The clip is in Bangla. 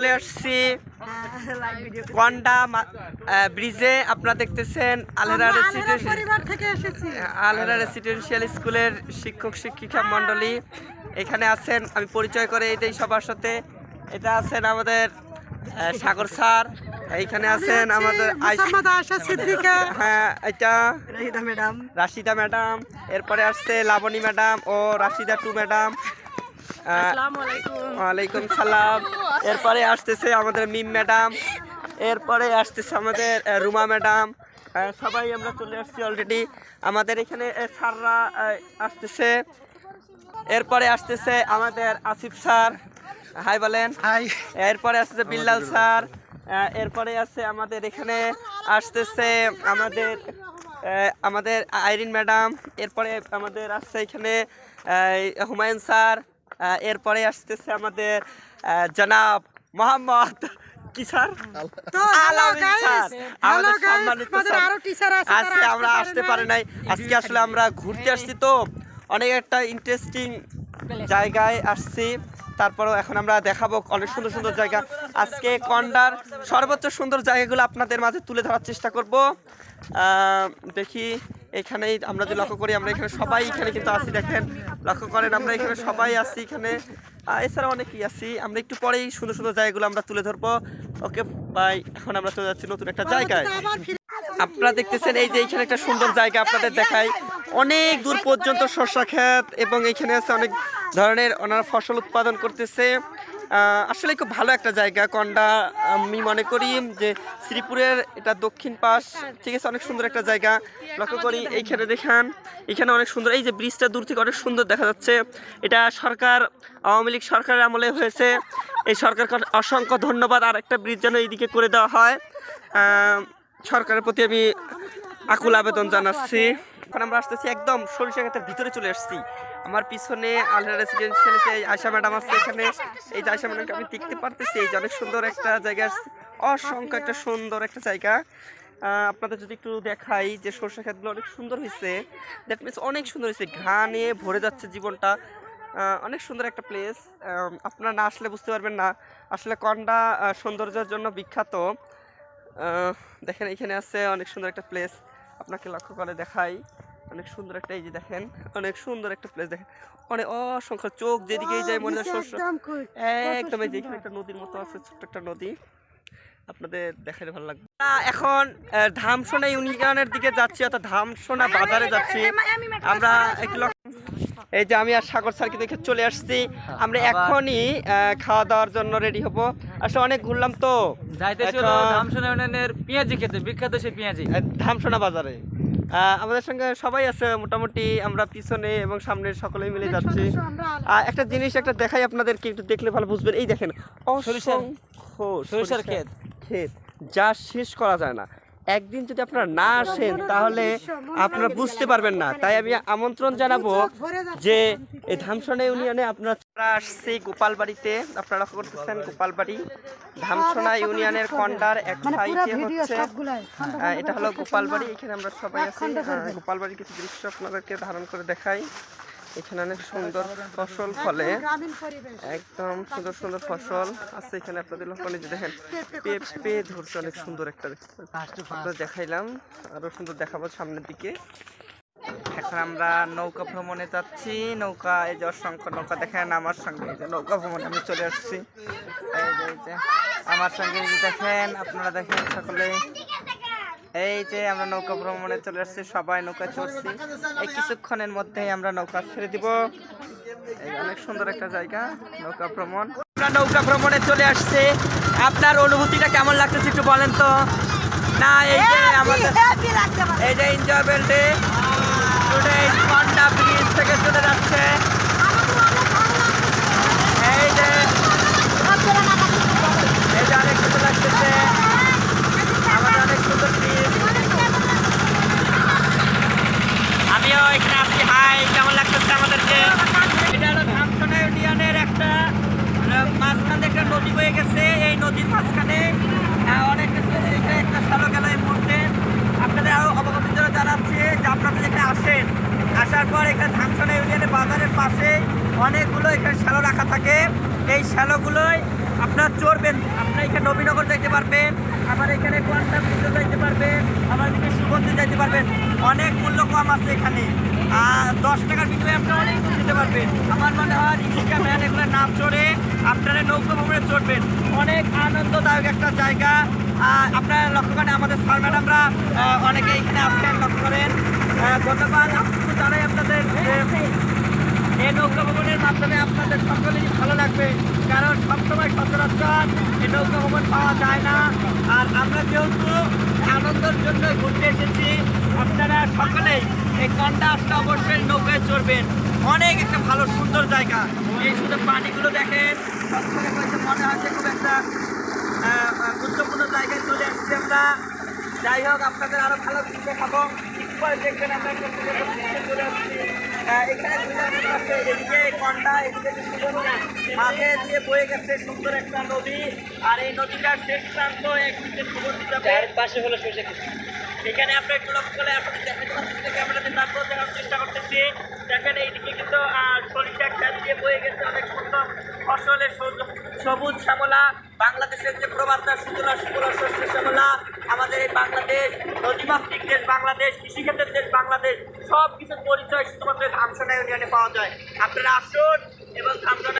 চলে আসছি কন্ডা ব্রিজে। আপনারা দেখতেছেন আলহেরা রেসিডেন্সিয়াল স্কুলের শিক্ষক শিক্ষিকা মন্ডলী এখানে আছেন। আমি পরিচয় করে এই সবার সাথে। এটা আছেন আমাদের সাগর স্যার, এইখানে আছেন আমাদের হ্যাঁ এটা রাশিদা ম্যাডাম, এরপরে আসছে লাবণী ম্যাডাম ও রাশিদা টু ম্যাডাম। ওয়ালাইকুম সালাম। এরপরে আসতেছে আমাদের মিম ম্যাডাম, এরপরে আসতেছে আমাদের রুমা ম্যাডাম। সবাই আমরা চলে আসছি অলরেডি। আমাদের এখানে স্যাররা আসতেছে। এরপরে আসতেছে আমাদের আসিফ স্যার, হাই বলেন। হাই। এরপরে আসতেছে বিল্লাল স্যার। এরপরে আছে আমাদের এখানে আসতেছে আমাদের আইরিন ম্যাডাম। এরপরে আমাদের আসছে এখানে হুমায়ুন স্যার। এরপরে আসতেছে আমাদের জনাব মোহাম্মদ কি স্যার, আজকে আমরা আসতে পারি নাই। আজকে আসলে আমরা ঘুরতে আসছি, তো অনেক একটা ইন্টারেস্টিং জায়গায় আসছি। তারপরেও এখন আমরা দেখাবো অনেক সুন্দর সুন্দর জায়গা। আজকে কন্ডার সর্বোচ্চ সুন্দর জায়গাগুলো আপনাদের মাঝে তুলে ধরার চেষ্টা করব। দেখি এখানেই আমরা যে লক্ষ্য করি, আমরা এখানে সবাই এখানে কিন্তু আছি, দেখেন লক্ষ্য করেন আমরা এখানে সবাই আছি। এখানে এছাড়া অনেকেই আছি। আমরা একটু পরেই সুন্দর সুন্দর জায়গাগুলো আমরা তুলে ধরবো। Okay bye. এখন আমরা চলে যাচ্ছি নতুন একটা জায়গায়। আপনারা দেখতেছেন এই যে এইখানে একটা সুন্দর জায়গা আপনাদের দেখাই। অনেক দূর পর্যন্ত শস্য ক্ষেত এবং এখানে আছে অনেক ধরনের ওনারা ফসল উৎপাদন করতেছে। আসলে খুব ভালো একটা জায়গা কন্ডা। আমি মনে করি যে শ্রীপুরের এটা দক্ষিণ পাশ, ঠিক আছে, অনেক সুন্দর একটা জায়গা। লক্ষ্য করি এইখানে দেখেন, এখানে অনেক সুন্দর। এই যে ব্রিজটা দূর থেকে অনেক সুন্দর দেখা যাচ্ছে। এটা সরকার আওয়ামী লীগ সরকারের আমলে হয়েছে। এই সরকারকে অসংখ্য ধন্যবাদ। আর একটা ব্রিজ যেন এইদিকে করে দেওয়া হয়, সরকারের প্রতি আমি আকুল আবেদন জানাচ্ছি। এখন আমরা আসতেছি একদম সরিষা ক্ষেতের ভিতরে চলে আসছি। আমার পিছনে আলহেরা রেসিডেন্সিয়াল আয়শা ম্যাডাম আছে এখানে। এই যে আয়শা ম্যাডামকে আমি দেখতে পারতেছি। এই যে অনেক সুন্দর একটা জায়গা, অসংখ্য একটা সুন্দর একটা জায়গা। আপনাদের যদি একটু দেখাই যে সরিষা ক্ষেতগুলো অনেক সুন্দর হয়েছে। দ্যাট মিনস অনেক সুন্দর হয়েছে, ঘানে ভরে যাচ্ছে জীবনটা। অনেক সুন্দর একটা প্লেস। আপনারা না আসলে বুঝতে পারবেন না। আসলে কন্ডা সৌন্দর্যের জন্য বিখ্যাত। দেখেন এখানে আছে অনেক সুন্দর একটা প্লেস, আপনাকে লক্ষ্য করে দেখাই। অনেক সুন্দর একটা, এই যে দেখেন অনেক সুন্দর একটা প্লেস। দেখেন অনেক অসংখ্য চোখ যেদিকেই যায় মনে হয় শস্য একদম। এই যে এখানে একটা নদীর মতো আছে, ছোট্ট একটা নদী, আপনাদের দেখালে ভালো লাগবে। এখন ধামসোনা ইউনিয়নের দিকে যাচ্ছি, অর্থাৎ ধামসোনা বাজারে যাচ্ছি আমরা। একটু এই যে আমি আর সাগর স্যারকে দেখে চলে আসছি। আমরা এখনই খাওয়া দাওয়ার জন্য রেডি হব। আসলে অনেক ঘুরলাম তো, ধামসোনা ইউনিয়নের পেঁয়াজি খেতে, বিখ্যাত সেই পেঁয়াজি ধামসোনা বাজারে। আমাদের সঙ্গে সবাই আছে মোটামুটি, আমরা পিছনে এবং সামনে সকলেই মিলে যাচ্ছি। একটা জিনিস একটা দেখাই আপনাদেরকে, একটু দেখলে ভালো বুঝবেন। এই দেখেন সরিষার ক্ষেত, যা শেষ করা যায় না। একদিন যদি আপনারা না আসেন তাহলে আপনারা বুঝতে পারবেন না। তাই আমি আমন্ত্রণ জানাবো যে এই ধামসোনা ইউনিয়নে আপনারা আসছি গোপালবাড়িতে। আপনারা লক্ষ্য করতেছেন গোপালবাড়ি ধামসোনা ইউনিয়নের কন্ডার এক সাইডে হচ্ছে এটা হলো গোপালবাড়ি। এখানে আমরা সবাই আছি। গোপালবাড়ির কিছু দৃশ্য আপনাদেরকে ধারণ করে দেখাই। এখানে অনেক সুন্দর ফসল ফলে, একদম সুন্দর সুন্দর ফসল আছে এখানে। আপনাদের লক্ষ্য দেখেন পেঁপে ধরছে, অনেক সুন্দর একটা দেখাইলাম, আরো সুন্দর দেখাবো সামনের দিকে। এখন আমরা নৌকা ভ্রমণে যাচ্ছি। নৌকা, এই যে অসংখ্য নৌকা দেখেন আমার সঙ্গে। এই যে নৌকা ভ্রমণে আমি চলে আসছি। এই যে আমার সঙ্গে দেখেন, আপনারা দেখেন সকলে। এই যে আমরা নৌকা ভ্রমণে চলে আসছি, সবাই নৌকা চড়ছি। এই কিছুক্ষণের মধ্যেই আমরা নৌকা ছেড়ে দিব। এই অনেক সুন্দর একটা জায়গা নৌকা ভ্রমণ। আমরা নৌকা ভ্রমণে চলে আসছি। আপনার অনুভূতিটা কেমন লাগতেছে একটু বলেন তো। না এই যে আমাদের এই যে enjoyable day today Konda bridge থেকে চলে যাচ্ছে। এই যে অনেক সুন্দর লাগতেছে, আমাদের অনেক সুন্দর ব্রিজ। আমিও এখানে আসছি। হাই, কেমন লাগতেছে আমাদেরকে? এটা হলো ধামসোনা ইউনিয়নের একটা মাঝখানে একটা নদী বয়ে গেছে। এই নদীর মাঝখানে অনেক একটা শ্যালো গেল এই মুহূর্তে। আপনাদের আরও অবগতির জন্য জানাচ্ছি যে আপনারা যেখানে আসেন, আসার পর এখানে ধামসোনা ইউনিয়নের বাজারের পাশে অনেকগুলো এখানে শ্যালো রাখা থাকে। এই শ্যালোগুলোই আপনারা চড়বেন। আপনারা এখানে নবীনগর যাইতে পারবেন, আবার এখানে কোয়ান্টা ব্রিজে যাইতে পারবেন, আবার এখানে সুগন্ধি যাইতে পারবেন। অনেক মূল্য কম আছে এখানে, আর 10 টাকার বিনিময়ে আপনারা অনেক দূর যেতে পারবেন। আমার মনে হয় রিক্সা ভ্যান এগুলো না চড়ে আপনারা নৌকা ভ্রমণে চড়বেন। অনেক আনন্দদায়ক একটা জায়গা। আপনারা লক্ষ্য করেন আমাদের স্যার ম্যাডামরা অনেকে এখানে আসছেন, লক্ষ্য করেন। ধন্যবাদ জানাই আপনাদের। এই নৌকা ভ্রমণের মাধ্যমে আপনাদের সকলেরই ভালো লাগবে, কারণ সবসময় সচরাচর এই নৌকা ভ্রমণ পাওয়া যায় না। আর আমরা যেহেতু আনন্দের জন্য ঘুরতে এসেছি, আপনারা সকলেই এই কন্ডা আসলে অবশ্যই নৌকায় চড়বেন। অনেক একটা ভালো সুন্দর জায়গা। এই শুধু পানিগুলো দেখেন, সবসময় হয়তো মনে হয় যে খুব একটা গুরুত্বপূর্ণ জায়গায় চলে আসছি আমরা। যাই হোক, আপনাদের আরো ভালো কিছু দেখাবো। পরে দেখবেন আমরা চলে আসছি। এখানে এদিকে কন্ডা, এদিকে মাঝে দিয়ে বয়ে গেছে সুন্দর একটা নদী। আর এই নদীটার শেষ প্রান্ত একদিকে সুগন্ধি পাশে হলো সরষে ক্ষেত। এখানে আমরা একটু লক্ষ্য করে আপনাদের ক্যামেরাতে তারপর দেখার চেষ্টা করতেছি। দেখেন এইদিকে কিন্তু সরিষা ক্ষেত দিয়ে বয়ে গেছে অনেক সুন্দর ফসলের সবুজ শ্যামলা। বাংলাদেশের যে প্রবাদটা সুতরাং শস্য শ্যামলা। আমাদের এই বাংলাদেশ নদীমাতৃক দেশ, বাংলাদেশ কৃষিক্ষেত্রের দেশ বাংলাদেশ, সব কিছুর পরিচয় শুধুমাত্র ধামসোনা ইউনিয়নে পাওয়া যায়। আপনারা আসুন এবং ধামসোনা